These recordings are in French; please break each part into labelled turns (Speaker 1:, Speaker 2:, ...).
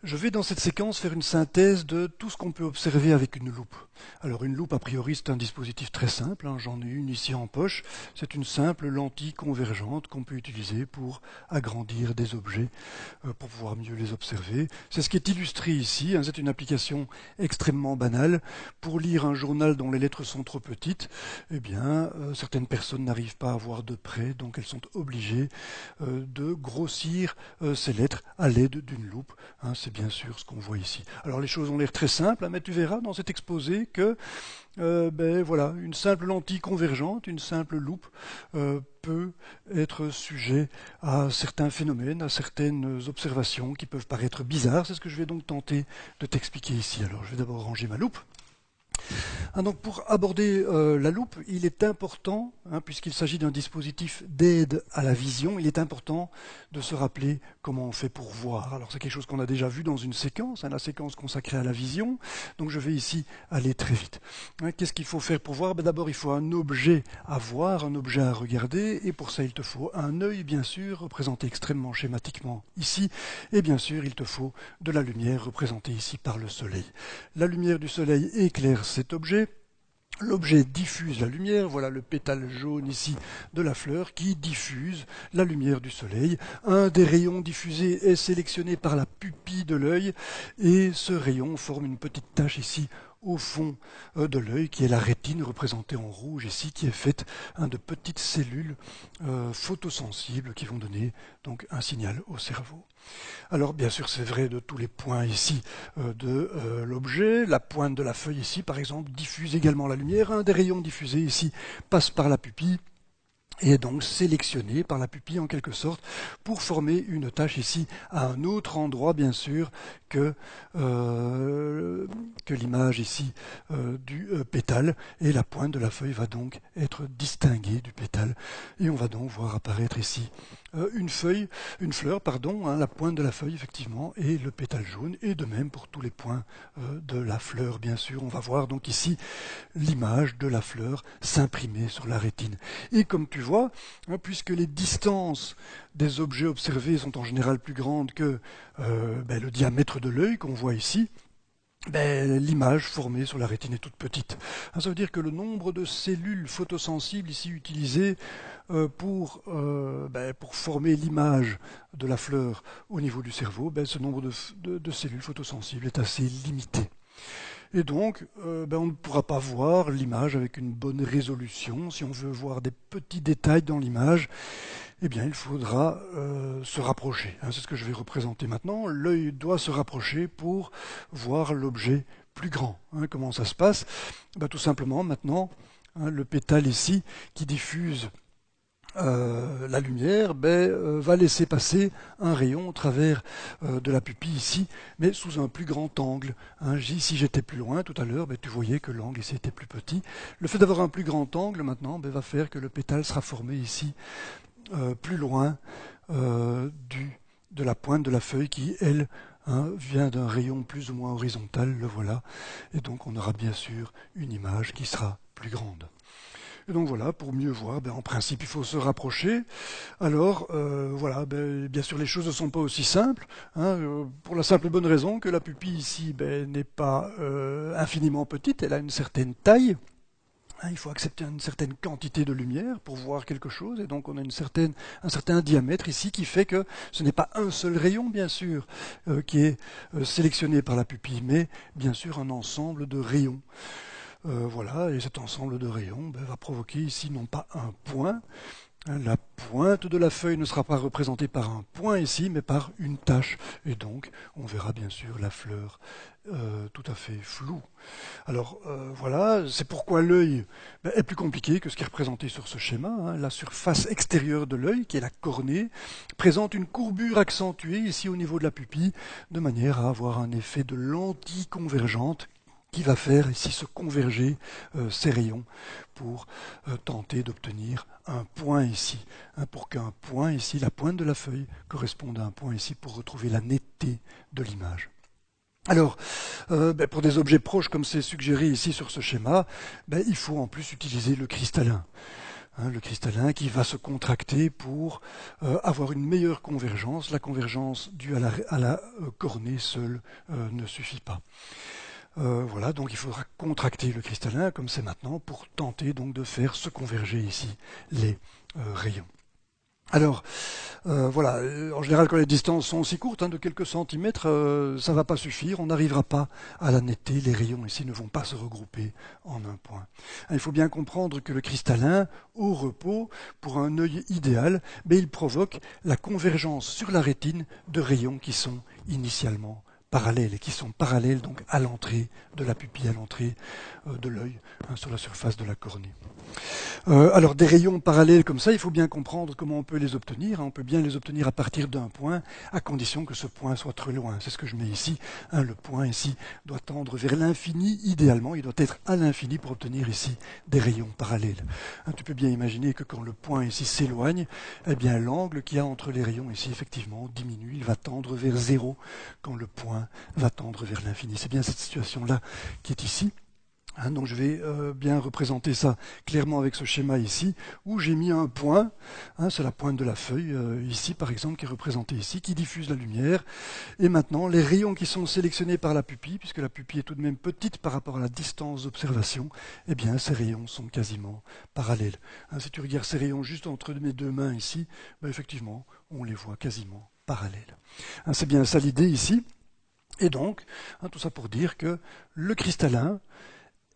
Speaker 1: Je vais dans cette séquence faire une synthèse de tout ce qu'on peut observer avec une loupe. Alors une loupe, a priori, c'est un dispositif très simple, hein, j'en ai une ici en poche. C'est une simple lentille convergente qu'on peut utiliser pour agrandir des objets, pour pouvoir mieux les observer. C'est ce qui est illustré ici, hein, c'est une application extrêmement banale. Pour lire un journal dont les lettres sont trop petites, eh bien, certaines personnes n'arrivent pas à voir de près, donc elles sont obligées de grossir ces lettres à l'aide d'une loupe. Hein, c'est bien sûr ce qu'on voit ici. Alors les choses ont l'air très simples, hein, mais tu verras dans cet exposé que voilà, une simple lentille convergente, une simple loupe peut être sujet à certains phénomènes, à certaines observations qui peuvent paraître bizarres. C'est ce que je vais donc tenter de t'expliquer ici. Alors je vais d'abord ranger ma loupe. Donc pour aborder la loupe, il est important, puisqu'il s'agit d'un dispositif d'aide à la vision, il est important de se rappeler comment on fait pour voir. Alors c'est quelque chose qu'on a déjà vu dans une séquence, la séquence consacrée à la vision, donc je vais ici aller très vite. Qu'est-ce qu'il faut faire pour voir? D'abord il faut un objet à voir, un objet à regarder, et pour ça il te faut un œil bien sûr, représenté extrêmement schématiquement ici, et bien sûr il te faut de la lumière représentée ici par le soleil. La lumière du soleil éclaire cet objet. L'objet diffuse la lumière, voilà le pétale jaune ici de la fleur qui diffuse la lumière du soleil. Un des rayons diffusés est sélectionné par la pupille de l'œil et ce rayon forme une petite tache ici au fond de l'œil qui est la rétine représentée en rouge ici qui est faite de petites cellules photosensibles qui vont donner donc un signal au cerveau. Alors bien sûr c'est vrai de tous les points ici de l'objet, la pointe de la feuille ici par exemple diffuse également la lumière, un des rayons diffusés ici passe par la pupille et est donc sélectionné par la pupille en quelque sorte pour former une tache ici à un autre endroit bien sûr que l'image ici du pétale et la pointe de la feuille va donc être distinguée du pétale et on va donc voir apparaître ici une fleur, la pointe de la feuille effectivement et le pétale jaune et de même pour tous les points de la fleur bien sûr. On va voir donc ici l'image de la fleur s'imprimer sur la rétine. Et comme tu vois, puisque les distances des objets observés sont en général plus grandes que le diamètre de l'œil qu'on voit ici, l'image formée sur la rétine est toute petite. Ça veut dire que le nombre de cellules photosensibles ici utilisées pour former l'image de la fleur au niveau du cerveau, ce nombre de cellules photosensibles est assez limité. Et donc, on ne pourra pas voir l'image avec une bonne résolution. Si on veut voir des petits détails dans l'image, eh bien, il faudra se rapprocher. C'est ce que je vais représenter maintenant. L'œil doit se rapprocher pour voir l'objet plus grand. Comment ça se passe? Tout simplement, maintenant, le pétale ici qui diffuse la lumière va laisser passer un rayon au travers de la pupille ici, mais sous un plus grand angle. Si j'étais plus loin tout à l'heure, tu voyais que l'angle ici était plus petit. Le fait d'avoir un plus grand angle maintenant va faire que le pétale sera formé ici plus loin de la pointe de la feuille qui, elle, vient d'un rayon plus ou moins horizontal, le voilà. Et donc on aura bien sûr une image qui sera plus grande. Et donc voilà, pour mieux voir, en principe, il faut se rapprocher. Alors, bien sûr, les choses ne sont pas aussi simples, pour la simple et bonne raison que la pupille ici n'est pas infiniment petite, elle a une certaine taille. Il faut accepter une certaine quantité de lumière pour voir quelque chose, et donc on a un certain diamètre ici qui fait que ce n'est pas un seul rayon, bien sûr, qui est sélectionné par la pupille, mais bien sûr un ensemble de rayons. Et cet ensemble de rayons va provoquer ici non pas un point, la pointe de la feuille ne sera pas représentée par un point ici, mais par une tache. Et donc, on verra bien sûr la fleur tout à fait floue. Alors c'est pourquoi l'œil est plus compliqué que ce qui est représenté sur ce schéma. La surface extérieure de l'œil, qui est la cornée, présente une courbure accentuée ici au niveau de la pupille, de manière à avoir un effet de lentille convergente qui va faire ici se converger ces rayons pour tenter d'obtenir un point ici, pour qu'un point ici, la pointe de la feuille, corresponde à un point ici pour retrouver la netteté de l'image. Alors, pour des objets proches comme c'est suggéré ici sur ce schéma, il faut en plus utiliser le cristallin. le cristallin qui va se contracter pour avoir une meilleure convergence. La convergence due à la cornée seule ne suffit pas. Voilà, donc il faudra contracter le cristallin comme c'est maintenant pour tenter donc de faire se converger ici les rayons. Alors, voilà, en général quand les distances sont aussi courtes, de quelques centimètres, ça ne va pas suffire, on n'arrivera pas à la netteté, les rayons ici ne vont pas se regrouper en un point. Il faut bien comprendre que le cristallin, au repos, pour un œil idéal, il provoque la convergence sur la rétine de rayons qui sont initialement parallèles, et qui sont parallèles donc à l'entrée de la pupille, à l'entrée de l'œil, sur la surface de la cornée. Alors des rayons parallèles comme ça, il faut bien comprendre comment on peut les obtenir. On peut bien les obtenir à partir d'un point, à condition que ce point soit très loin. C'est ce que je mets ici. Le point ici doit tendre vers l'infini, idéalement. Il doit être à l'infini pour obtenir ici des rayons parallèles. Tu peux bien imaginer que quand le point ici s'éloigne, eh bien l'angle qu'il y a entre les rayons ici, effectivement, diminue. Il va tendre vers 0 quand le point va tendre vers l'infini. C'est bien cette situation-là qui est ici. Donc je vais bien représenter ça clairement avec ce schéma ici, où j'ai mis un point, c'est la pointe de la feuille, ici par exemple, qui est représentée ici, qui diffuse la lumière. Et maintenant, les rayons qui sont sélectionnés par la pupille, puisque la pupille est tout de même petite par rapport à la distance d'observation, eh bien ces rayons sont quasiment parallèles. Si tu regardes ces rayons juste entre mes deux mains ici, effectivement, on les voit quasiment parallèles. C'est bien ça l'idée ici. Et donc, tout ça pour dire que le cristallin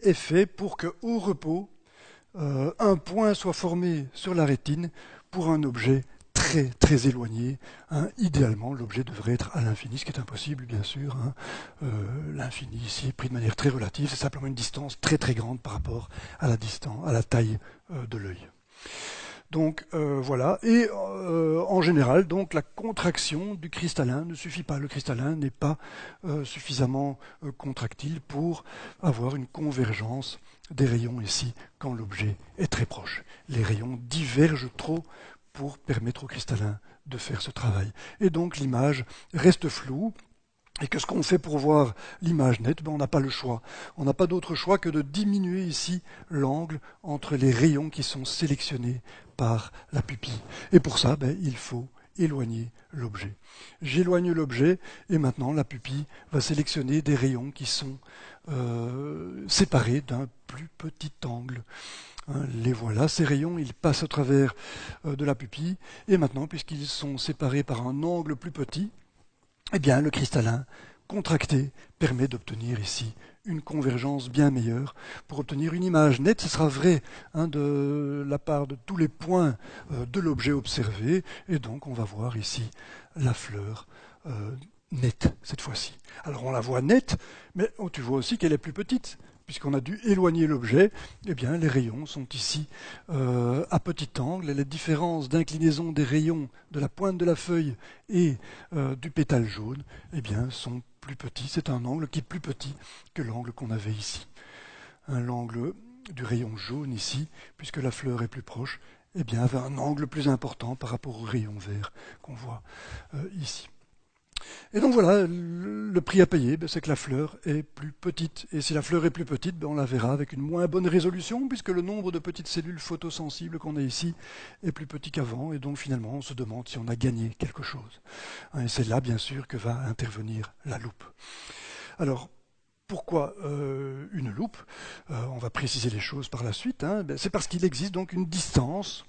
Speaker 1: est fait pour qu'au repos, un point soit formé sur la rétine pour un objet très très éloigné. Idéalement, l'objet devrait être à l'infini, ce qui est impossible bien sûr. L'infini ici est pris de manière très relative, c'est simplement une distance très très grande par rapport à la distance, à la taille de l'œil. Donc voilà, et en général, donc la contraction du cristallin ne suffit pas. Le cristallin n'est pas suffisamment contractile pour avoir une convergence des rayons ici quand l'objet est très proche. Les rayons divergent trop pour permettre au cristallin de faire ce travail. Et donc l'image reste floue. Et qu'est-ce qu'on fait pour voir l'image nette? On n'a pas le choix. On n'a pas d'autre choix que de diminuer ici l'angle entre les rayons qui sont sélectionnés par la pupille. Et pour ça, il faut éloigner l'objet. J'éloigne l'objet et maintenant la pupille va sélectionner des rayons qui sont séparés d'un plus petit angle. Les voilà, ces rayons, ils passent au travers de la pupille et maintenant, puisqu'ils sont séparés par un angle plus petit, eh bien, le cristallin contracté permet d'obtenir ici une convergence bien meilleure. Pour obtenir une image nette, ce sera vrai de la part de tous les points de l'objet observé, et donc on va voir ici la fleur nette cette fois-ci. Alors on la voit nette, mais tu vois aussi qu'elle est plus petite. Puisqu'on a dû éloigner l'objet, eh bien, les rayons sont ici à petit angle. Et les différences d'inclinaison des rayons de la pointe de la feuille et du pétale jaune eh bien, sont plus petits. C'est un angle qui est plus petit que l'angle qu'on avait ici. L'angle du rayon jaune ici, puisque la fleur est plus proche, eh bien, avait un angle plus important par rapport au rayon vert qu'on voit ici. Et donc voilà, le prix à payer, c'est que la fleur est plus petite. Et si la fleur est plus petite, on la verra avec une moins bonne résolution, puisque le nombre de petites cellules photosensibles qu'on a ici est plus petit qu'avant. Et donc finalement, on se demande si on a gagné quelque chose. Et c'est là, bien sûr, que va intervenir la loupe. Alors, pourquoi une loupe? On va préciser les choses par la suite. C'est parce qu'il existe donc une distance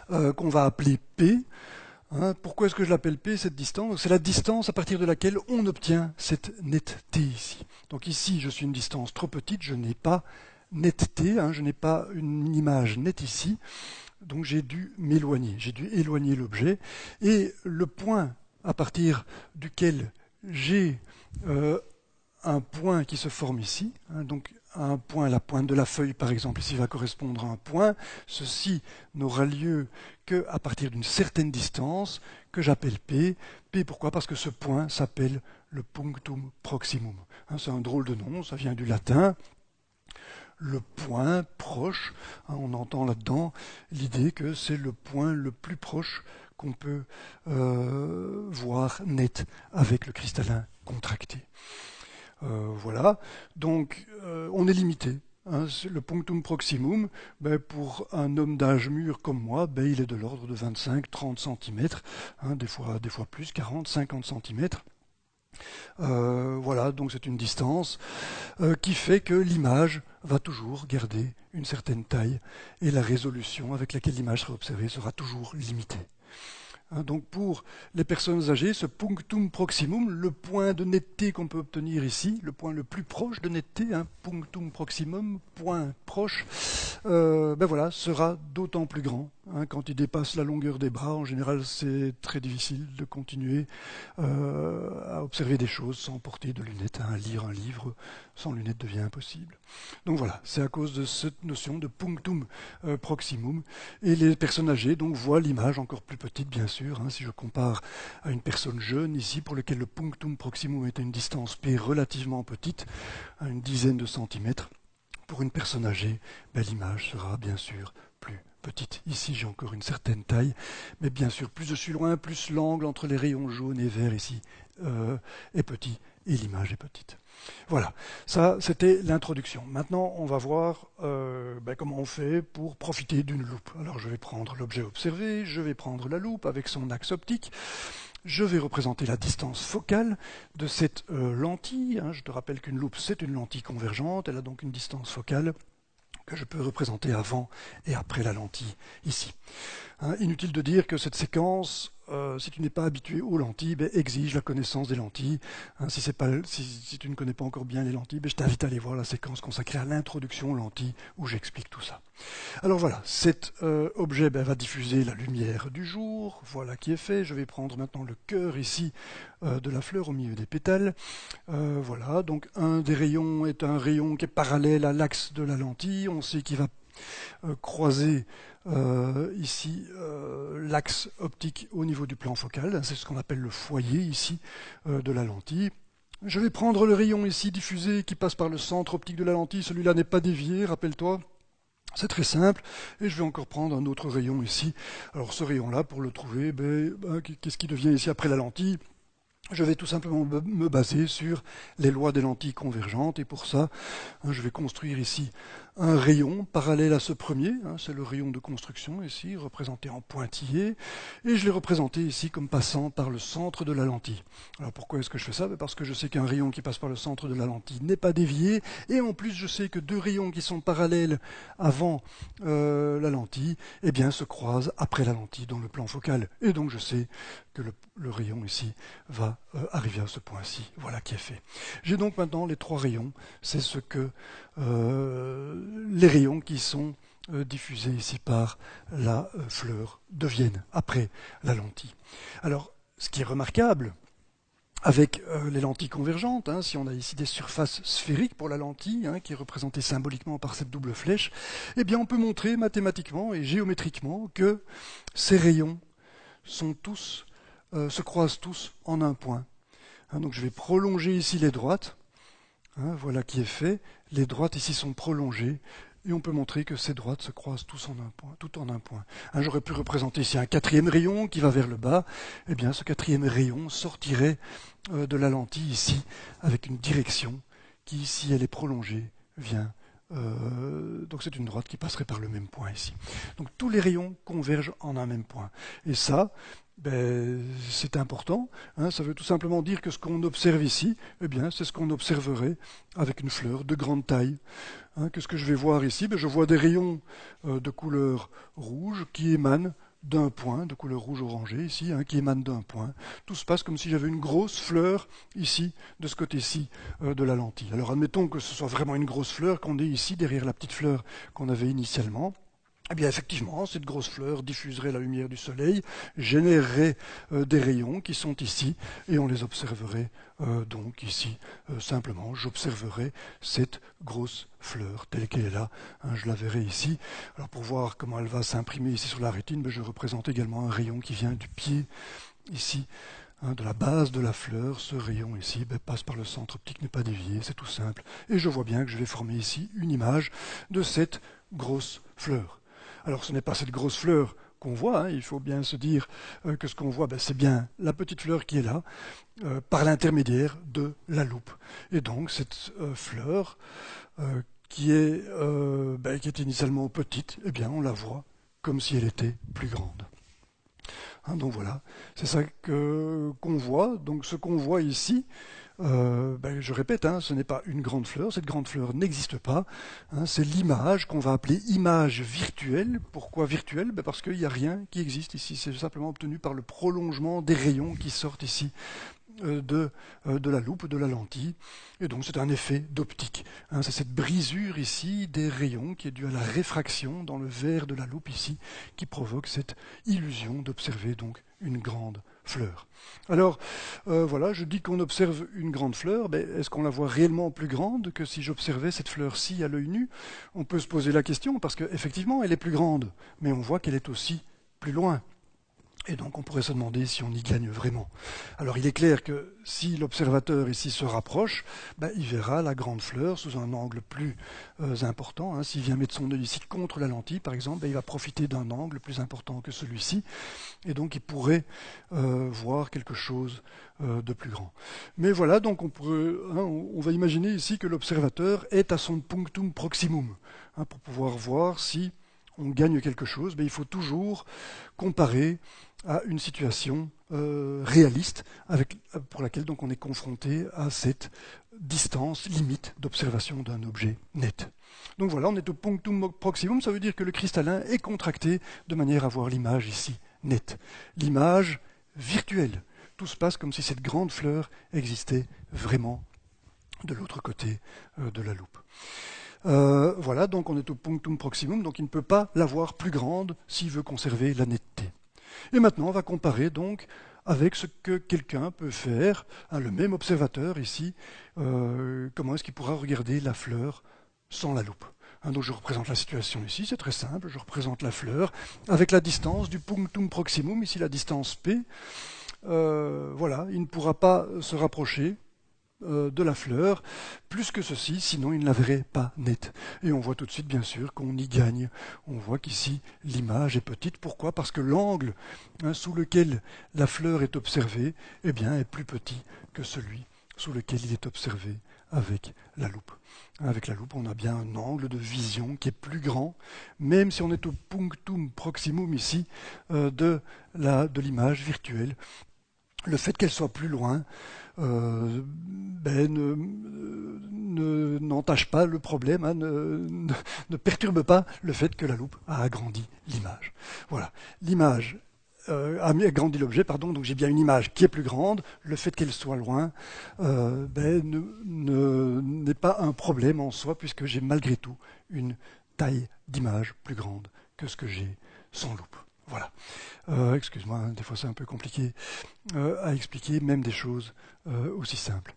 Speaker 1: qu'on va appeler P. Pourquoi est-ce que je l'appelle P, cette distance? C'est la distance à partir de laquelle on obtient cette netteté ici. Donc ici, je suis une distance trop petite, je n'ai pas netteté, je n'ai pas une image nette ici, donc j'ai dû m'éloigner, j'ai dû éloigner l'objet. Et le point à partir duquel j'ai un point qui se forme ici, donc un point, la pointe de la feuille par exemple, ici va correspondre à un point. Ceci n'aura lieu qu'à partir d'une certaine distance que j'appelle P. P pourquoi? Parce que ce point s'appelle le punctum proximum. C'est un drôle de nom, ça vient du latin. Le point proche, on entend là-dedans l'idée que c'est le point le plus proche qu'on peut voir net avec le cristallin contracté. Voilà, donc on est limité hein, le punctum proximum, pour un homme d'âge mûr comme moi, il est de l'ordre de 25-30 cm, hein, des fois plus, 40-50 cm. Voilà, donc c'est une distance qui fait que l'image va toujours garder une certaine taille et la résolution avec laquelle l'image sera observée sera toujours limitée. Donc pour les personnes âgées, ce punctum proximum, le point de netteté qu'on peut obtenir ici, le point le plus proche de netteté, punctum proximum, point proche, voilà, sera d'autant plus grand. Quand il dépasse la longueur des bras, en général, c'est très difficile de continuer à observer des choses sans porter de lunettes. Lire un livre sans lunettes devient impossible. Donc voilà, c'est à cause de cette notion de punctum proximum. Et les personnes âgées donc voient l'image encore plus petite, bien sûr. Si je compare à une personne jeune ici, pour laquelle le punctum proximum est à une distance P relativement petite, à une dizaine de centimètres, pour une personne âgée, l'image sera bien sûr plus petite. Ici, j'ai encore une certaine taille, mais bien sûr, plus je suis loin, plus l'angle entre les rayons jaunes et verts ici est petit et l'image est petite. Voilà, ça c'était l'introduction. Maintenant, on va voir comment on fait pour profiter d'une loupe. Alors, je vais prendre l'objet observé, je vais prendre la loupe avec son axe optique. Je vais représenter la distance focale de cette lentille. Je te rappelle qu'une loupe, c'est une lentille convergente. Elle a donc une distance focale que je peux représenter avant et après la lentille, ici. Inutile de dire que cette séquence, si tu n'es pas habitué aux lentilles, exige la connaissance des lentilles. Si tu ne connais pas encore bien les lentilles, je t'invite à aller voir la séquence consacrée à l'introduction aux lentilles, où j'explique tout ça. Alors voilà, cet objet va diffuser la lumière du jour, voilà qui est fait. Je vais prendre maintenant le cœur ici de la fleur au milieu des pétales. Voilà, donc un des rayons est un rayon qui est parallèle à l'axe de la lentille. On sait qu'il va croiser ici l'axe optique au niveau du plan focal. C'est ce qu'on appelle le foyer ici de la lentille. Je vais prendre le rayon ici diffusé qui passe par le centre optique de la lentille. Celui-là n'est pas dévié, rappelle-toi. C'est très simple, et je vais encore prendre un autre rayon ici. Alors ce rayon-là, pour le trouver, qu'est-ce qui devient ici après la lentille ? Je vais tout simplement me baser sur les lois des lentilles convergentes, et pour ça, je vais construire ici un rayon parallèle à ce premier, c'est le rayon de construction ici, représenté en pointillé, et je l'ai représenté ici comme passant par le centre de la lentille. Alors pourquoi est-ce que je fais ça? Parce que je sais qu'un rayon qui passe par le centre de la lentille n'est pas dévié, et en plus je sais que deux rayons qui sont parallèles avant la lentille, se croisent après la lentille dans le plan focal, et donc je sais que le rayon ici va arriver à ce point-ci. Voilà qui est fait. J'ai donc maintenant les trois rayons. C'est ce que les rayons qui sont diffusés ici par la fleur deviennent après la lentille. Alors, ce qui est remarquable avec les lentilles convergentes, si on a ici des surfaces sphériques pour la lentille, qui est représentée symboliquement par cette double flèche, on peut montrer mathématiquement et géométriquement que ces rayons se croisent tous en un point. Donc je vais prolonger ici les droites. Voilà qui est fait. Les droites ici sont prolongées. Et on peut montrer que ces droites se croisent tous en un point, tout en un point. J'aurais pu représenter ici un quatrième rayon qui va vers le bas. Ce quatrième rayon sortirait de la lentille ici avec une direction qui, si elle est prolongée, vient. Donc c'est une droite qui passerait par le même point ici. Donc tous les rayons convergent en un même point. Et ça, c'est important. Ça veut tout simplement dire que ce qu'on observe ici, c'est ce qu'on observerait avec une fleur de grande taille. Qu'est-ce que je vais voir ici? Je vois des rayons de couleur rouge qui émanent d'un point, de couleur rouge orangé ici, qui émane d'un point. Tout se passe comme si j'avais une grosse fleur ici, de ce côté-ci de la lentille. Alors admettons que ce soit vraiment une grosse fleur qu'on ait ici, derrière la petite fleur qu'on avait initialement. Effectivement, cette grosse fleur diffuserait la lumière du soleil, générerait des rayons qui sont ici, et on les observerait donc ici. Simplement, j'observerai cette grosse fleur telle qu'elle est là. Je la verrai ici. Alors pour voir comment elle va s'imprimer ici sur la rétine, je représente également un rayon qui vient du pied, ici, de la base de la fleur. Ce rayon ici passe par le centre optique, n'est pas dévié, c'est tout simple. Et je vois bien que je vais former ici une image de cette grosse fleur. Alors ce n'est pas cette grosse fleur qu'on voit, il faut bien se dire que ce qu'on voit, c'est bien la petite fleur qui est là, par l'intermédiaire de la loupe. Et donc cette fleur qui est initialement petite, eh bien on la voit comme si elle était plus grande. Hein, donc voilà, c'est ça qu'on voit. Donc ce qu'on voit ici, je répète, hein, ce n'est pas une grande fleur, cette grande fleur n'existe pas. Hein, c'est l'image qu'on va appeler image virtuelle. Pourquoi virtuelle? Parce qu'il n'y a rien qui existe ici, c'est simplement obtenu par le prolongement des rayons qui sortent ici de la loupe, de la lentille, et donc c'est un effet d'optique. Hein, c'est cette brisure ici des rayons qui est due à la réfraction dans le verre de la loupe ici, qui provoque cette illusion d'observer donc une grande fleur. Alors voilà, je dis qu'on observe une grande fleur, mais est-ce qu'on la voit réellement plus grande que si j'observais cette fleur-ci à l'œil nu? On peut se poser la question, parce qu'effectivement elle est plus grande, mais on voit qu'elle est aussi plus loin. Et donc on pourrait se demander si on y gagne vraiment. Alors il est clair que si l'observateur ici se rapproche, il verra la grande fleur sous un angle plus important. Hein. S'il vient mettre son œil ici contre la lentille, par exemple, il va profiter d'un angle plus important que celui-ci, et donc il pourrait voir quelque chose de plus grand. Mais voilà, donc on va imaginer ici que l'observateur est à son punctum proximum, hein, pour pouvoir voir si on gagne quelque chose, il faut toujours comparer à une situation réaliste pour laquelle donc on est confronté à cette distance limite d'observation d'un objet net. Donc voilà, on est au punctum proximum, ça veut dire que le cristallin est contracté de manière à voir l'image ici nette. L'image virtuelle. Tout se passe comme si cette grande fleur existait vraiment de l'autre côté de la loupe. Voilà, donc on est au punctum proximum, donc il ne peut pas la voir plus grande s'il veut conserver la netteté. Et maintenant, on va comparer donc avec ce que quelqu'un peut faire, hein, le même observateur ici, comment est-ce qu'il pourra regarder la fleur sans la loupe. Hein, donc je représente la situation ici, c'est très simple, je représente la fleur avec la distance du punctum proximum, ici la distance P. Voilà, il ne pourra pas se rapprocher de la fleur, plus que ceci, sinon il ne la verrait pas nette. Et on voit tout de suite, bien sûr, qu'on y gagne. On voit qu'ici, l'image est petite. Pourquoi? Parce que l'angle sous lequel la fleur est observée est plus petit que celui sous lequel il est observé avec la loupe. Avec la loupe, on a bien un angle de vision qui est plus grand, même si on est au punctum proximum ici de l'image virtuelle. Le fait qu'elle soit plus loin n'entache pas le problème, hein, ne perturbe pas le fait que la loupe a agrandi l'image. Voilà, l'image a agrandi l'objet, pardon, donc j'ai bien une image qui est plus grande. Le fait qu'elle soit loin n'est pas un problème en soi, puisque j'ai malgré tout une taille d'image plus grande que ce que j'ai sans loupe. Voilà. Excuse-moi, hein, des fois c'est un peu compliqué à expliquer, même des choses aussi simples.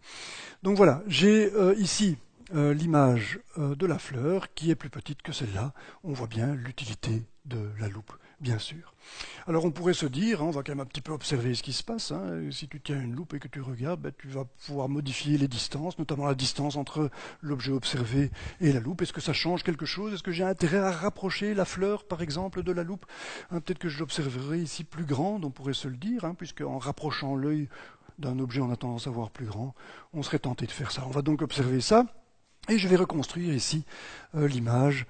Speaker 1: Donc voilà, j'ai ici l'image de la fleur qui est plus petite que celle-là. On voit bien l'utilité de la loupe, bien sûr. Alors on pourrait se dire, hein, on va quand même un petit peu observer ce qui se passe. Hein. Si tu tiens une loupe et que tu regardes, tu vas pouvoir modifier les distances, notamment la distance entre l'objet observé et la loupe. Est-ce que ça change quelque chose? Est-ce que j'ai intérêt à rapprocher la fleur, par exemple, de la loupe? Hein, peut-être que je l'observerai ici plus grande, on pourrait se le dire, hein, puisque en rapprochant l'œil d'un objet, on a tendance à voir plus grand. On serait tenté de faire ça. On va donc observer ça, et je vais reconstruire ici l'image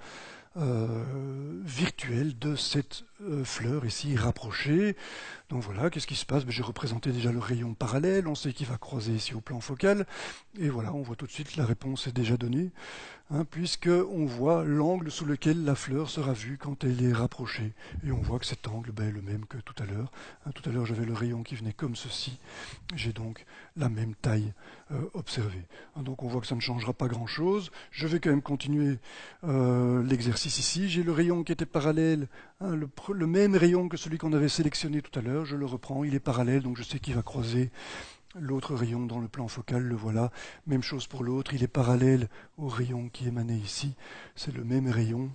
Speaker 1: virtuelle de cette fleur ici rapprochée. Donc voilà, qu'est-ce qui se passe? J'ai représenté déjà le rayon parallèle, on sait qu'il va croiser ici au plan focal, et voilà, on voit tout de suite la réponse est déjà donnée, hein, puisqu'on voit l'angle sous lequel la fleur sera vue quand elle est rapprochée, et on voit que cet angle est le même que tout à l'heure. Hein, tout à l'heure j'avais le rayon qui venait comme ceci, j'ai donc la même taille observée. Hein, donc on voit que ça ne changera pas grand-chose. Je vais quand même continuer l'exercice ici. J'ai le rayon qui était parallèle, hein, le même rayon que celui qu'on avait sélectionné tout à l'heure. Je le reprends, il est parallèle, donc je sais qu'il va croiser l'autre rayon dans le plan focal, le voilà. Même chose pour l'autre, il est parallèle au rayon qui émanait ici. C'est le même rayon.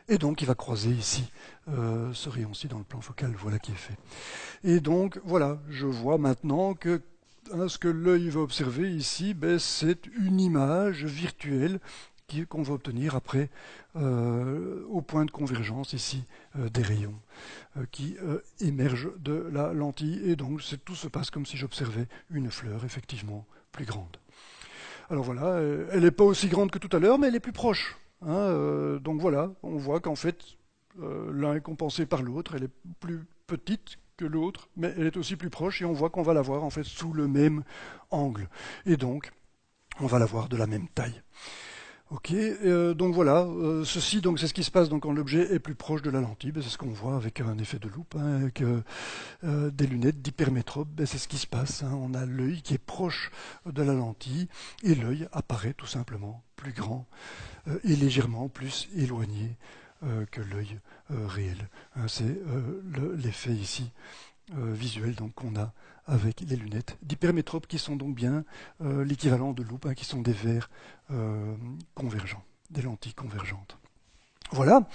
Speaker 1: Et donc il va croiser ici ce rayon-ci dans le plan focal, voilà qui est fait. Et donc voilà, je vois maintenant que ce que l'œil va observer ici, c'est une image virtuelle qu'on va obtenir après au point de convergence ici des rayons qui émergent de la lentille. Et donc tout se passe comme si j'observais une fleur effectivement plus grande. Alors voilà, elle n'est pas aussi grande que tout à l'heure, mais elle est plus proche. Hein, donc voilà, on voit qu'en fait, l'un est compensé par l'autre, elle est plus petite que l'autre, mais elle est aussi plus proche, et on voit qu'on va la voir en fait sous le même angle. Et donc, on va la voir de la même taille. Ok, donc voilà, ceci donc c'est ce qui se passe donc quand l'objet est plus proche de la lentille, c'est ce qu'on voit avec un effet de loupe, hein, avec des lunettes d'hypermétrope, c'est ce qui se passe, hein, on a l'œil qui est proche de la lentille et l'œil apparaît tout simplement plus grand et légèrement plus éloigné que l'œil réel. Hein, c'est l'effet ici visuel donc qu'on a avec les lunettes d'hypermétrope qui sont donc bien l'équivalent de loupe, hein, qui sont des verres convergents, des lentilles convergentes. Voilà,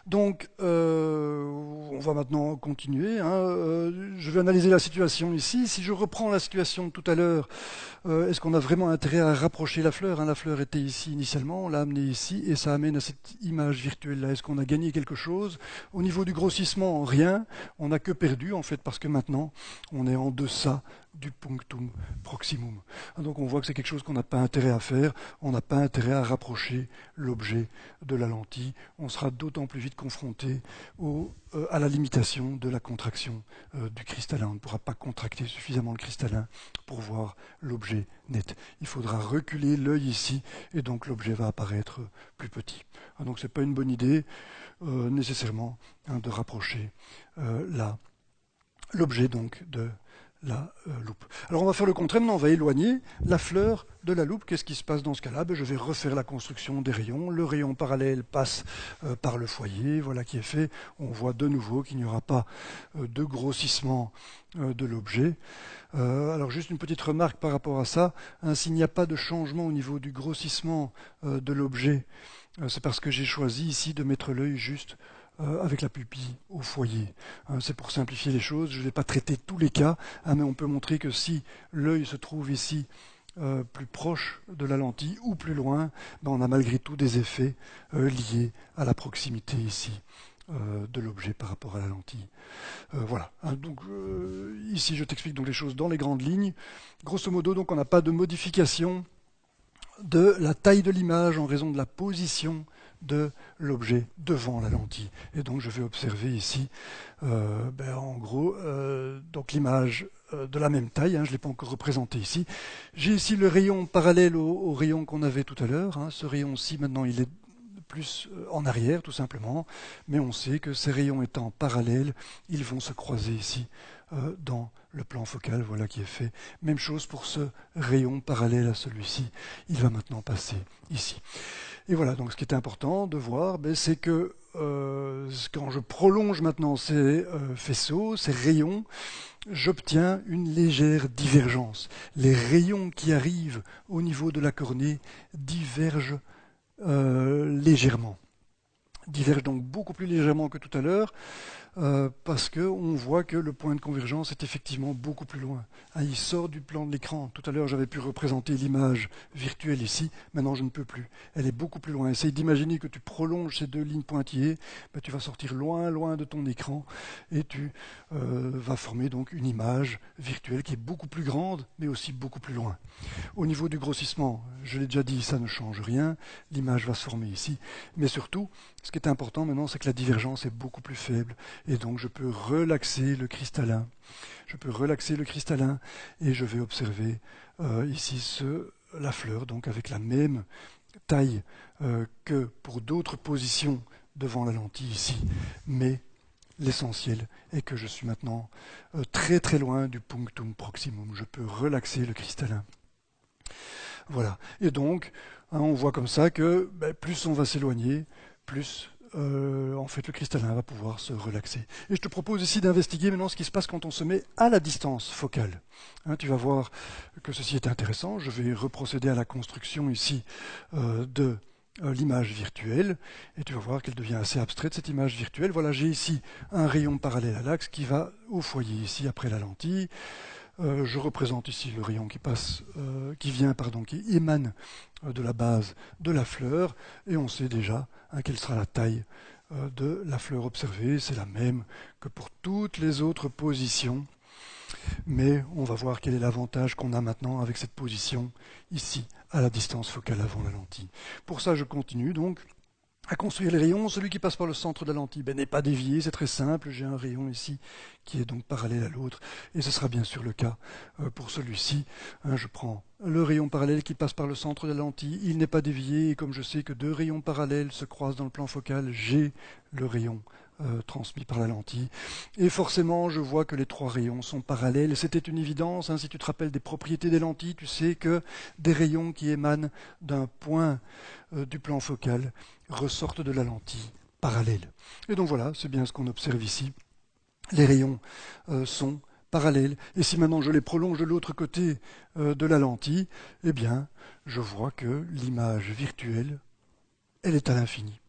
Speaker 1: donc on va maintenant continuer. Hein. Je vais analyser la situation ici. Si je reprends la situation de tout à l'heure, est-ce qu'on a vraiment intérêt à rapprocher la fleur, hein? La fleur était ici initialement, on l'a amenée ici et ça amène à cette image virtuelle-là. Est-ce qu'on a gagné quelque chose? Au niveau du grossissement, rien. On n'a que perdu en fait parce que maintenant on est en deçà du punctum proximum. Donc on voit que c'est quelque chose qu'on n'a pas intérêt à faire, on n'a pas intérêt à rapprocher l'objet de la lentille, on sera d'autant plus vite confronté à la limitation de la contraction du cristallin. On ne pourra pas contracter suffisamment le cristallin pour voir l'objet net. Il faudra reculer l'œil ici et donc l'objet va apparaître plus petit. Donc ce n'est pas une bonne idée nécessairement de rapprocher l'objet donc de la loupe. Alors on va faire le contraire, maintenant on va éloigner la fleur de la loupe. Qu'est-ce qui se passe dans ce cas-là? Je vais refaire la construction des rayons. Le rayon parallèle passe par le foyer, voilà qui est fait. On voit de nouveau qu'il n'y aura pas de grossissement de l'objet. Alors juste une petite remarque par rapport à ça. Hein, s'il n'y a pas de changement au niveau du grossissement de l'objet, c'est parce que j'ai choisi ici de mettre l'œil juste avec la pupille au foyer. C'est pour simplifier les choses, je ne vais pas traiter tous les cas, mais on peut montrer que si l'œil se trouve ici plus proche de la lentille ou plus loin, on a malgré tout des effets liés à la proximité ici de l'objet par rapport à la lentille. Voilà. Donc ici je t'explique donc les choses dans les grandes lignes. Grosso modo, donc on n'a pas de modification de la taille de l'image en raison de la position de l'objet devant la lentille. Et donc je vais observer ici, en gros, donc l'image de la même taille, hein, je ne l'ai pas encore représenté ici. J'ai ici le rayon parallèle au rayon qu'on avait tout à l'heure. Hein. Ce rayon-ci, maintenant, il est plus en arrière, tout simplement. Mais on sait que ces rayons étant parallèles, ils vont se croiser ici dans le plan focal, voilà qui est fait. Même chose pour ce rayon parallèle à celui-ci. Il va maintenant passer ici. Et voilà, donc ce qui est important de voir, c'est que quand je prolonge maintenant ces faisceaux, ces rayons, j'obtiens une légère divergence. Les rayons qui arrivent au niveau de la cornée divergent légèrement. Divergent donc beaucoup plus légèrement que tout à l'heure, parce qu'on voit que le point de convergence est effectivement beaucoup plus loin. Hein, il sort du plan de l'écran. Tout à l'heure, j'avais pu représenter l'image virtuelle ici. Maintenant, je ne peux plus. Elle est beaucoup plus loin. Essaye d'imaginer que tu prolonges ces deux lignes pointillées. Tu vas sortir loin, loin de ton écran et tu vas former donc une image virtuelle qui est beaucoup plus grande, mais aussi beaucoup plus loin. Au niveau du grossissement, je l'ai déjà dit, ça ne change rien. L'image va se former ici. Mais surtout, ce qui est important maintenant, c'est que la divergence est beaucoup plus faible. Et donc je peux relaxer le cristallin. Je peux relaxer le cristallin et je vais observer ici la fleur, donc avec la même taille que pour d'autres positions devant la lentille ici. Mais l'essentiel est que je suis maintenant très très loin du punctum proximum. Je peux relaxer le cristallin. Voilà. Et donc, hein, on voit comme ça que plus on va s'éloigner, plus en fait, le cristallin va pouvoir se relaxer. Et je te propose ici d'investiguer maintenant ce qui se passe quand on se met à la distance focale. Hein, tu vas voir que ceci est intéressant. Je vais reprocéder à la construction ici de l'image virtuelle, et tu vas voir qu'elle devient assez abstraite, cette image virtuelle. Voilà, j'ai ici un rayon parallèle à l'axe qui va au foyer, ici, après la lentille. Je représente ici le rayon qui émane de la base de la fleur, et on sait déjà quelle sera la taille de la fleur observée. C'est la même que pour toutes les autres positions Mais on va voir quel est l'avantage qu'on a maintenant avec cette position ici, à la distance focale avant la lentille. Pour ça, je continue donc à construire les rayons. Celui qui passe par le centre de la lentille n'est pas dévié, c'est très simple. J'ai un rayon ici qui est donc parallèle à l'autre, et ce sera bien sûr le cas pour celui-ci. Je prends le rayon parallèle qui passe par le centre de la lentille, il n'est pas dévié, et comme je sais que deux rayons parallèles se croisent dans le plan focal, j'ai le rayon transmis par la lentille. Et forcément, je vois que les trois rayons sont parallèles. C'était une évidence, si tu te rappelles des propriétés des lentilles, tu sais que des rayons qui émanent d'un point du plan focal ressortent de la lentille parallèle. Et donc voilà, c'est bien ce qu'on observe ici. Les rayons sont parallèles. Et si maintenant je les prolonge de l'autre côté de la lentille, eh bien, je vois que l'image virtuelle, elle est à l'infini.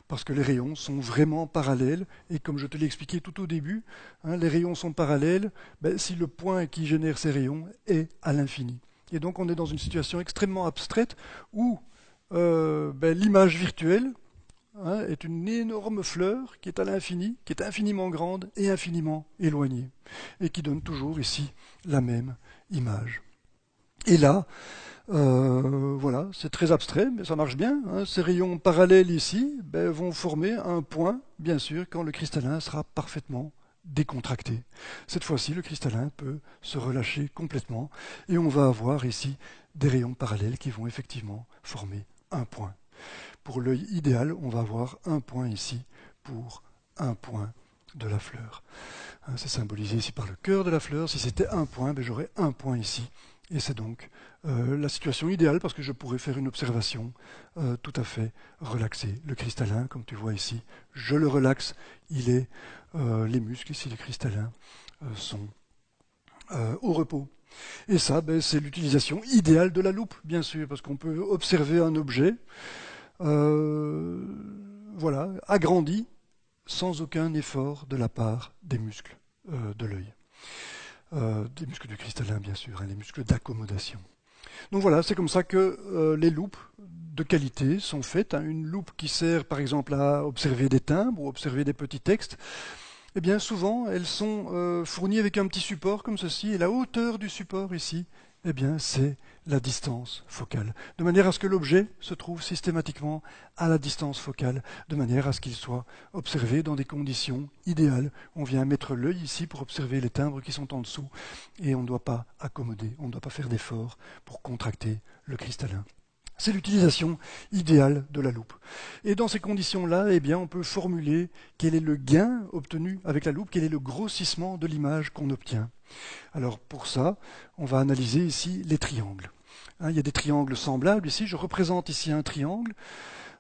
Speaker 1: Parce que les rayons sont vraiment parallèles, et comme je te l'ai expliqué tout au début, les rayons sont parallèles si le point qui génère ces rayons est à l'infini. Et donc on est dans une situation extrêmement abstraite où l'image virtuelle est une énorme fleur qui est à l'infini, qui est infiniment grande et infiniment éloignée, et qui donne toujours ici la même image. Et là, voilà, c'est très abstrait, mais ça marche bien. Ces rayons parallèles ici vont former un point, bien sûr, quand le cristallin sera parfaitement décontracté. Cette fois-ci, le cristallin peut se relâcher complètement, et on va avoir ici des rayons parallèles qui vont effectivement former un point. Pour l'œil idéal, on va avoir un point ici pour un point de la fleur. C'est symbolisé ici par le cœur de la fleur. Si c'était un point, j'aurais un point ici. Et c'est donc la situation idéale parce que je pourrais faire une observation tout à fait relaxée. Le cristallin, comme tu vois ici, je le relaxe. Les muscles ici, les cristallins, sont au repos. Et ça, c'est l'utilisation idéale de la loupe, bien sûr, parce qu'on peut observer un objet voilà, agrandi sans aucun effort de la part des muscles de l'œil. Des muscles du cristallin, bien sûr, les muscles d'accommodation. Donc voilà, c'est comme ça que les loupes de qualité sont faites. Une loupe qui sert par exemple à observer des timbres ou observer des petits textes, eh bien souvent elles sont fournies avec un petit support comme ceci, et la hauteur du support ici, eh bien c'est la distance focale, de manière à ce que l'objet se trouve systématiquement à la distance focale, de manière à ce qu'il soit observé dans des conditions idéales. On vient mettre l'œil ici pour observer les timbres qui sont en dessous, et on ne doit pas accommoder, on ne doit pas faire d'effort pour contracter le cristallin. C'est l'utilisation idéale de la loupe. Et dans ces conditions-là, eh bien, on peut formuler quel est le gain obtenu avec la loupe, quel est le grossissement de l'image qu'on obtient. Alors pour ça, on va analyser ici les triangles. Il y a des triangles semblables ici. Je représente ici un triangle.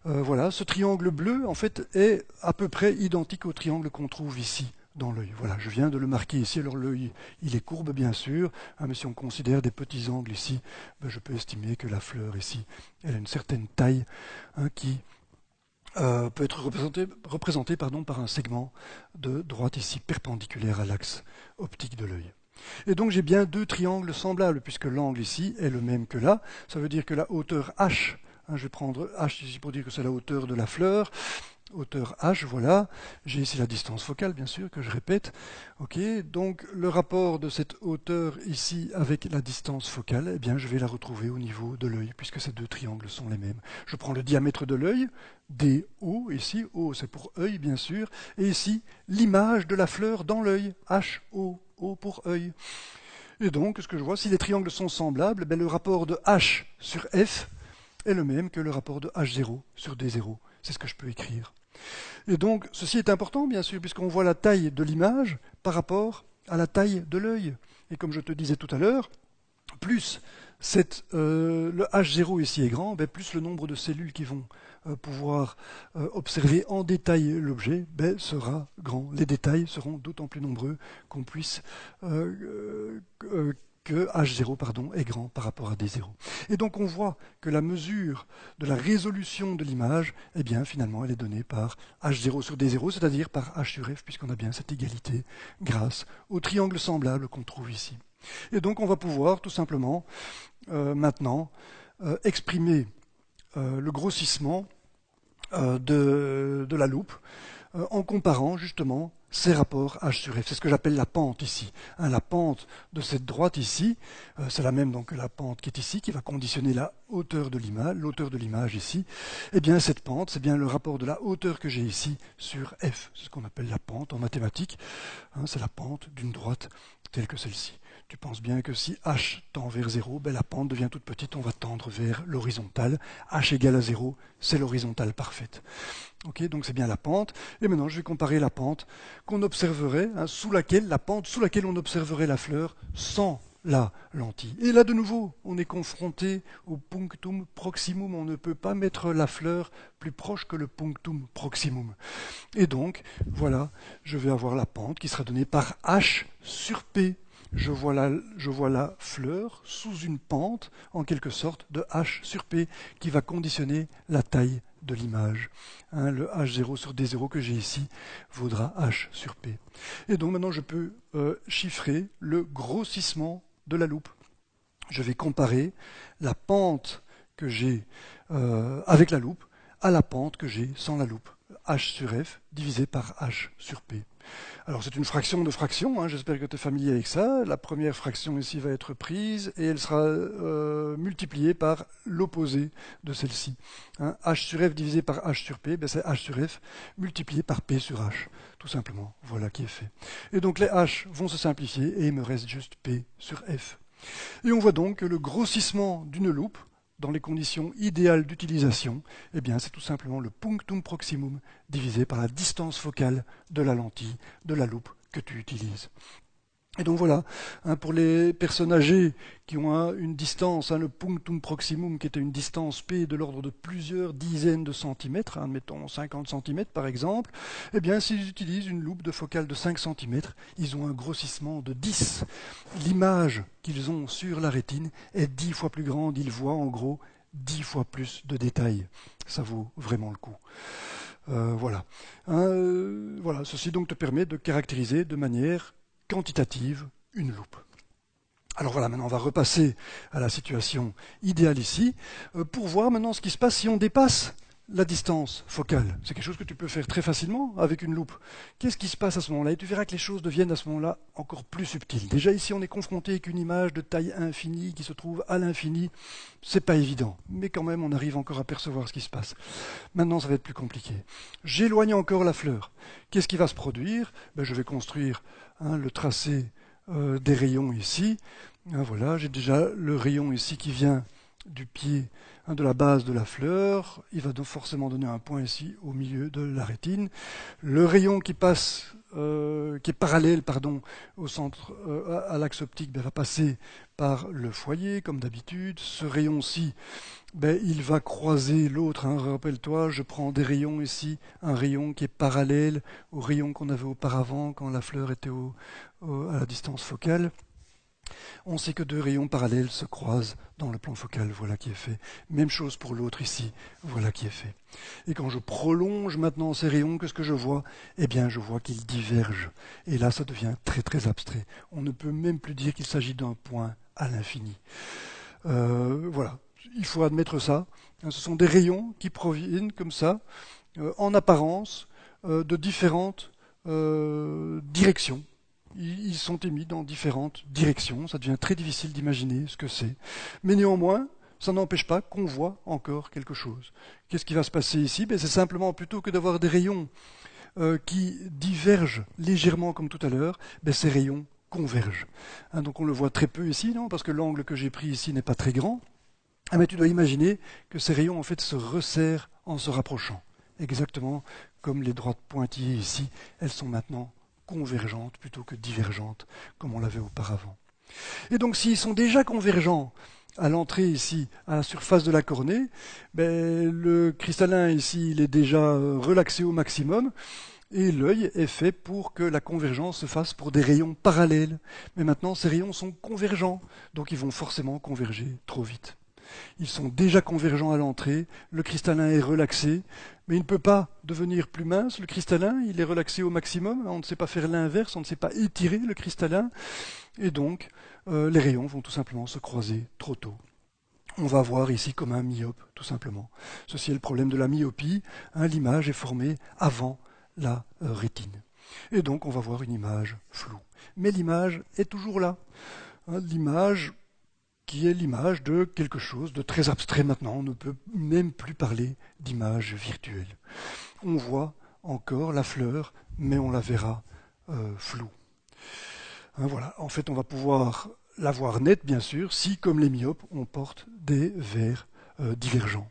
Speaker 1: Voilà, ce triangle bleu, en fait, est à peu près identique au triangle qu'on trouve ici dans l'œil. Voilà, je viens de le marquer ici. Alors l'œil, il est courbe bien sûr, mais si on considère des petits angles ici, je peux estimer que la fleur ici, elle a une certaine taille qui peut être représentée par un segment de droite ici perpendiculaire à l'axe optique de l'œil. Et donc j'ai bien deux triangles semblables, puisque l'angle ici est le même que là. Ça veut dire que la hauteur h, je vais prendre h ici pour dire que c'est la hauteur de la fleur, hauteur h, voilà. J'ai ici la distance focale, bien sûr, que je répète. Ok, donc le rapport de cette hauteur ici avec la distance focale, eh bien, je vais la retrouver au niveau de l'œil, puisque ces deux triangles sont les mêmes. Je prends le diamètre de l'œil, DO, ici, O c'est pour œil, bien sûr, et ici, l'image de la fleur dans l'œil, HO, O pour œil. Et donc, ce que je vois, si les triangles sont semblables, le rapport de H sur F est le même que le rapport de H0 sur D0. C'est ce que je peux écrire. Et donc, ceci est important, bien sûr, puisqu'on voit la taille de l'image par rapport à la taille de l'œil. Et comme je te disais tout à l'heure, plus le H0 ici est grand, plus le nombre de cellules qui vont pouvoir observer en détail l'objet sera grand. Les détails seront d'autant plus nombreux qu'on puisse que H0 est grand par rapport à D0. Et donc on voit que la mesure de la résolution de l'image, eh bien finalement elle est donnée par H0 sur D0, c'est-à-dire par H sur F, puisqu'on a bien cette égalité grâce au triangle semblable qu'on trouve ici. Et donc on va pouvoir tout simplement maintenant exprimer le grossissement de la loupe en comparant justement ces rapports H sur F. C'est ce que j'appelle la pente ici. La pente de cette droite ici, c'est la même donc que la pente qui est ici, qui va conditionner la hauteur de l'image, l'auteur de l'image ici. Eh bien cette pente, c'est bien le rapport de la hauteur que j'ai ici sur F. C'est ce qu'on appelle la pente en mathématiques. C'est la pente d'une droite telle que celle-ci. Tu penses bien que si h tend vers 0, ben la pente devient toute petite, on va tendre vers l'horizontale. H égale à 0, c'est l'horizontale parfaite. Okay, donc c'est bien la pente. Et maintenant, je vais comparer la pente qu'on observerait, la pente sous laquelle on observerait la fleur sans la lentille. Et là, de nouveau, on est confronté au punctum proximum. On ne peut pas mettre la fleur plus proche que le punctum proximum. Et donc, voilà, je vais avoir la pente qui sera donnée par h sur p. Je vois la fleur sous une pente, en quelque sorte, de h sur p, qui va conditionner la taille de l'image. Le h0 sur d0 que j'ai ici vaudra h sur p. Et donc maintenant, je peux chiffrer le grossissement de la loupe. Je vais comparer la pente que j'ai avec la loupe à la pente que j'ai sans la loupe. H sur F divisé par H sur P. Alors c'est une fraction de fraction, j'espère que tu es familier avec ça. La première fraction ici va être prise et elle sera multipliée par l'opposé de celle-ci. H sur F divisé par H sur P, c'est H sur F multiplié par P sur H, tout simplement. Voilà qui est fait. Et donc les H vont se simplifier et il me reste juste P sur F. Et on voit donc que le grossissement d'une loupe, dans les conditions idéales d'utilisation, eh bien, c'est tout simplement le punctum proximum divisé par la distance focale de la lentille, de la loupe que tu utilises. Et donc voilà, pour les personnes âgées qui ont une distance, le punctum proximum qui était une distance P de l'ordre de plusieurs dizaines de centimètres, mettons 50 cm par exemple, eh bien s'ils utilisent une loupe de focale de 5 cm, ils ont un grossissement de 10. L'image qu'ils ont sur la rétine est 10 fois plus grande, ils voient en gros 10 fois plus de détails. Ça vaut vraiment le coup. Voilà. Voilà. Ceci donc te permet de caractériser de manière quantitative une loupe. Alors voilà, maintenant on va repasser à la situation idéale ici pour voir maintenant ce qui se passe si on dépasse la distance focale. C'est quelque chose que tu peux faire très facilement avec une loupe. Qu'est-ce qui se passe à ce moment-là? Et tu verras que les choses deviennent à ce moment-là encore plus subtiles. Déjà ici on est confronté avec une image de taille infinie qui se trouve à l'infini. C'est pas évident, mais quand même on arrive encore à percevoir ce qui se passe. Maintenant ça va être plus compliqué. J'éloigne encore la fleur. Qu'est-ce qui va se produire? Je vais construire le tracé des rayons ici. Voilà, j'ai déjà le rayon ici qui vient du pied, de la base de la fleur. Il va donc forcément donner un point ici au milieu de la rétine. Le rayon qui passe, qui est parallèle au centre, à l'axe optique, va passer par le foyer comme d'habitude. Ce rayon-ci, il va croiser l'autre. Rappelle-toi, je prends des rayons ici, un rayon qui est parallèle au rayon qu'on avait auparavant quand la fleur était à la distance focale. On sait que deux rayons parallèles se croisent dans le plan focal, voilà qui est fait. Même chose pour l'autre ici, voilà qui est fait. Et quand je prolonge maintenant ces rayons, qu'est-ce que je vois? Eh bien, je vois qu'ils divergent. Et là, ça devient très très abstrait. On ne peut même plus dire qu'il s'agit d'un point à l'infini. Voilà, il faut admettre ça. Ce sont des rayons qui proviennent comme ça, en apparence, de différentes directions. Ils sont émis dans différentes directions, ça devient très difficile d'imaginer ce que c'est. Mais néanmoins, ça n'empêche pas qu'on voit encore quelque chose. Qu'est-ce qui va se passer ici? C'est simplement, plutôt que d'avoir des rayons qui divergent légèrement comme tout à l'heure, ces rayons convergent. Donc on le voit très peu ici, non? Parce que l'angle que j'ai pris ici n'est pas très grand. Mais tu dois imaginer que ces rayons en fait se resserrent en se rapprochant. Exactement comme les droites pointillées ici, elles sont maintenant convergentes plutôt que divergentes, comme on l'avait auparavant. Et donc s'ils sont déjà convergents à l'entrée ici, à la surface de la cornée, le cristallin ici, il est déjà relaxé au maximum, et l'œil est fait pour que la convergence se fasse pour des rayons parallèles. Mais maintenant, ces rayons sont convergents, donc ils vont forcément converger trop vite. Ils sont déjà convergents à l'entrée, le cristallin est relaxé, mais il ne peut pas devenir plus mince. Le cristallin, il est relaxé au maximum, on ne sait pas faire l'inverse, on ne sait pas étirer le cristallin, et donc les rayons vont tout simplement se croiser trop tôt. On va voir ici comme un myope, tout simplement. Ceci est le problème de la myopie, l'image est formée avant la rétine. Et donc on va voir une image floue. Mais l'image est toujours là. L'image qui est l'image de quelque chose de très abstrait maintenant. On ne peut même plus parler d'image virtuelle. On voit encore la fleur, mais on la verra floue. Voilà. En fait, on va pouvoir la voir nette, bien sûr, si, comme les myopes, on porte des verres divergents.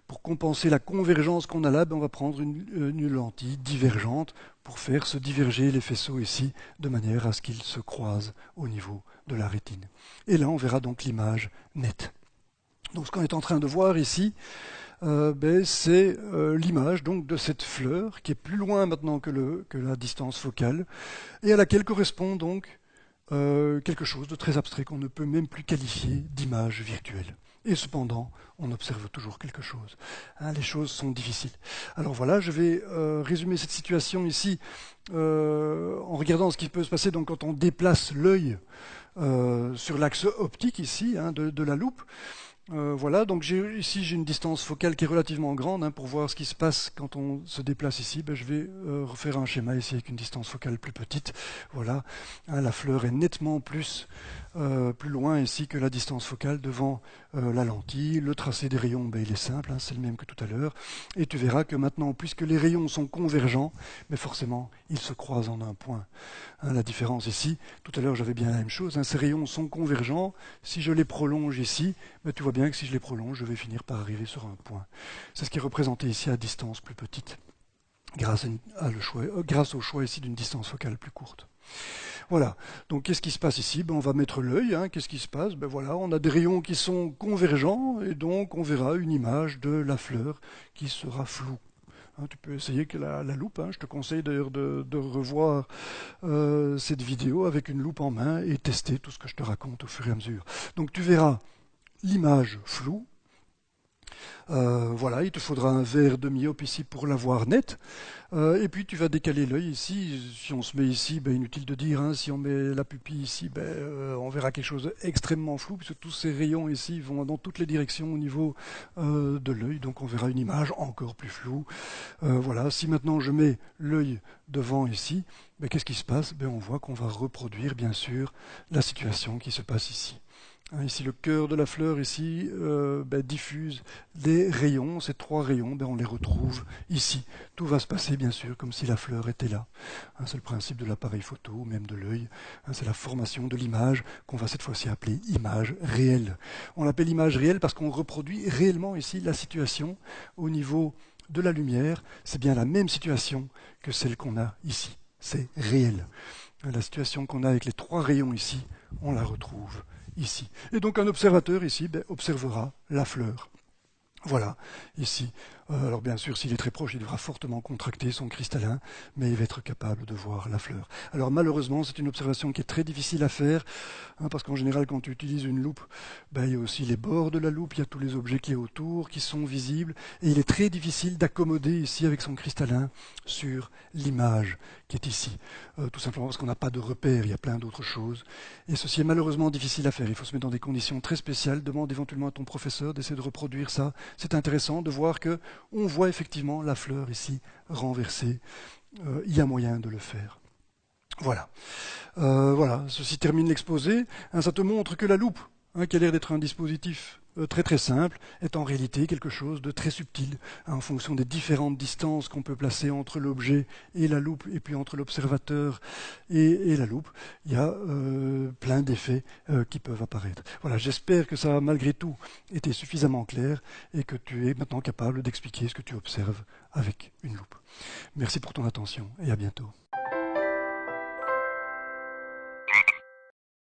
Speaker 1: Pour compenser la convergence qu'on a là, on va prendre une lentille divergente pour faire se diverger les faisceaux ici, de manière à ce qu'ils se croisent au niveau de la rétine. Et là, on verra donc l'image nette. Donc ce qu'on est en train de voir ici, c'est l'image donc de cette fleur qui est plus loin maintenant que la distance focale et à laquelle correspond donc quelque chose de très abstrait qu'on ne peut même plus qualifier d'image virtuelle. Et cependant, on observe toujours quelque chose. Les choses sont difficiles. Alors voilà, je vais résumer cette situation ici en regardant ce qui peut se passer donc, quand on déplace l'œil sur l'axe optique ici de la loupe. Voilà, donc ici j'ai une distance focale qui est relativement grande. Pour voir ce qui se passe quand on se déplace ici, je vais refaire un schéma ici avec une distance focale plus petite. Voilà, la fleur est nettement plus loin ici que la distance focale devant la lentille. Le tracé des rayons, il est simple, c'est le même que tout à l'heure. Et tu verras que maintenant, puisque les rayons sont convergents, mais forcément, ils se croisent en un point. La différence ici, tout à l'heure j'avais bien la même chose, ces rayons sont convergents. Si je les prolonge ici, tu vois bien que si je les prolonge, je vais finir par arriver sur un point. C'est ce qui est représenté ici à distance plus petite, grâce au choix ici d'une distance focale plus courte. Voilà, donc qu'est-ce qui se passe ici? On va mettre l'œil, qu'est-ce qui se passe? Voilà, on a des rayons qui sont convergents, et donc on verra une image de la fleur qui sera floue. Tu peux essayer que la loupe, je te conseille d'ailleurs de revoir cette vidéo avec une loupe en main et tester tout ce que je te raconte au fur et à mesure. Donc tu verras l'image floue. Voilà, il te faudra un verre de myope ici pour la voir nette. Et puis tu vas décaler l'œil ici. Si on se met ici, inutile de dire, si on met la pupille ici, on verra quelque chose d'extrêmement flou, puisque tous ces rayons ici vont dans toutes les directions au niveau de l'œil. Donc on verra une image encore plus floue. Voilà, si maintenant je mets l'œil devant ici, qu'est-ce qui se passe? On voit qu'on va reproduire bien sûr la situation qui se passe ici. Ici, le cœur de la fleur ici diffuse des rayons. Ces trois rayons, on les retrouve ici. Tout va se passer bien sûr comme si la fleur était là. C'est le principe de l'appareil photo, ou même de l'œil. C'est la formation de l'image qu'on va cette fois-ci appeler image réelle. On l'appelle image réelle parce qu'on reproduit réellement ici la situation au niveau de la lumière. C'est bien la même situation que celle qu'on a ici. C'est réel. La situation qu'on a avec les trois rayons ici, on la retrouve ici. Et donc un observateur ici observera la fleur. Voilà, ici. Alors bien sûr, s'il est très proche, il devra fortement contracter son cristallin, mais il va être capable de voir la fleur. Alors malheureusement, c'est une observation qui est très difficile à faire, parce qu'en général, quand tu utilises une loupe, il y a aussi les bords de la loupe, il y a tous les objets qui sont autour, qui sont visibles, et il est très difficile d'accommoder ici avec son cristallin sur l'image qui est ici. Tout simplement parce qu'on n'a pas de repère, il y a plein d'autres choses. Et ceci est malheureusement difficile à faire. Il faut se mettre dans des conditions très spéciales. Demande éventuellement à ton professeur d'essayer de reproduire ça. C'est intéressant de voir que on voit effectivement la fleur ici renversée. Il y a moyen de le faire. Voilà. Voilà, ceci termine l'exposé. Ça te montre que la loupe, qui a l'air d'être un dispositif très très simple, est en réalité quelque chose de très subtil, en fonction des différentes distances qu'on peut placer entre l'objet et la loupe, et puis entre l'observateur et la loupe. Il y a plein d'effets qui peuvent apparaître. Voilà, j'espère que ça a malgré tout été suffisamment clair et que tu es maintenant capable d'expliquer ce que tu observes avec une loupe. Merci pour ton attention et à bientôt.